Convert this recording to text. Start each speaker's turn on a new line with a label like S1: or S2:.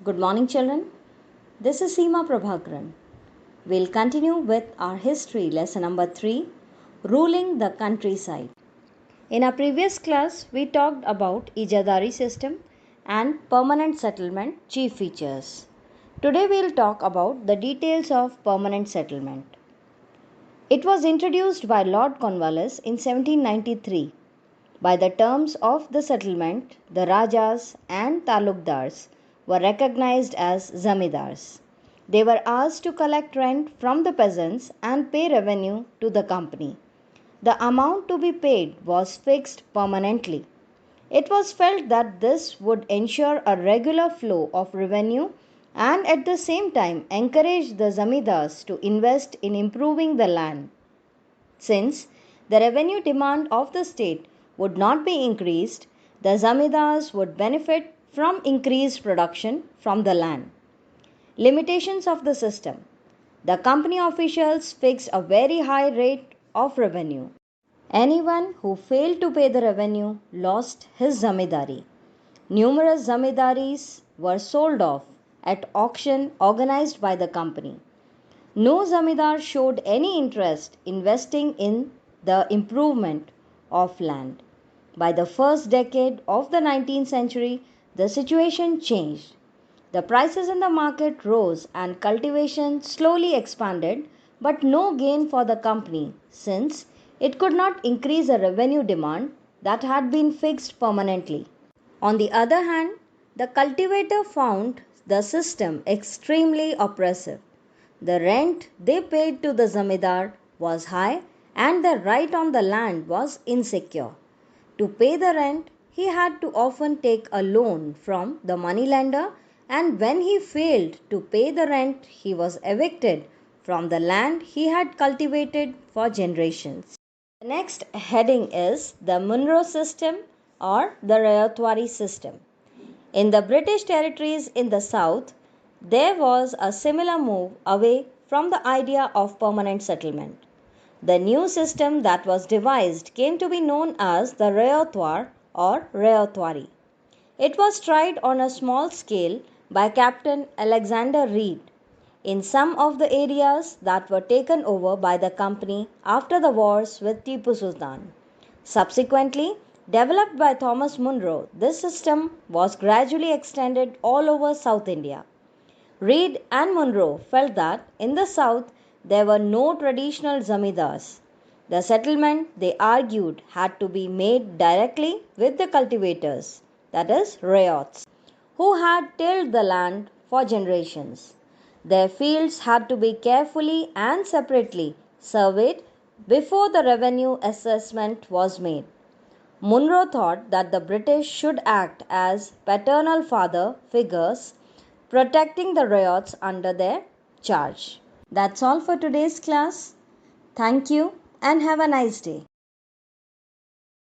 S1: Good morning, children. This is Seema Prabhakaran. We'll continue with our history lesson number 3, ruling the countryside. In our previous class, we talked about Ijadari system and permanent settlement chief features. Today we'll talk about the details of permanent settlement. It was introduced by Lord Cornwallis in 1793. By the terms of the settlement, the Rajas and Talukdars were recognized as Zamindars. They were asked to collect rent from the peasants and pay revenue to the company. The amount to be paid was fixed permanently. It was felt that this would ensure a regular flow of revenue and at the same time encourage the Zamindars to invest in improving the land. Since the revenue demand of the state would not be increased, the Zamindars would benefit from increased production from the land. Limitations of the system. The company officials fixed a very high rate of revenue. Anyone who failed to pay the revenue lost his zamindari. Numerous zamindaris were sold off at auction organized by the company. No zamindar showed any interest investing in the improvement of land. By the first decade of the 19th century, the situation changed. The prices in the market rose and cultivation slowly expanded, but no gain for the company since it could not increase a revenue demand that had been fixed permanently. On the other hand, the cultivator found the system extremely oppressive. The rent they paid to the zamindar was high and the right on the land was insecure. To pay the rent, he had to often take a loan from the moneylender, and when he failed to pay the rent, he was evicted from the land he had cultivated for generations. The next heading is the Munro System or the Rayatwari system. In the British territories in the south, there was a similar move away from the idea of permanent settlement. The new system that was devised came to be known as the Rayatwar or Rayatwari. It was tried on a small scale by Captain Alexander Reed in some of the areas that were taken over by the company after the wars with Tipu Sultan. Subsequently, developed by Thomas Munro, this system was gradually extended all over South India. Reed and Munro felt that in the south there were no traditional zamindars. The settlement, they argued, had to be made directly with the cultivators, that is, ryots, who had tilled the land for generations. Their fields had to be carefully and separately surveyed before the revenue assessment was made. Munro thought that the British should act as paternal father figures, protecting the ryots under their charge. That's all for today's class. Thank you and have a nice day.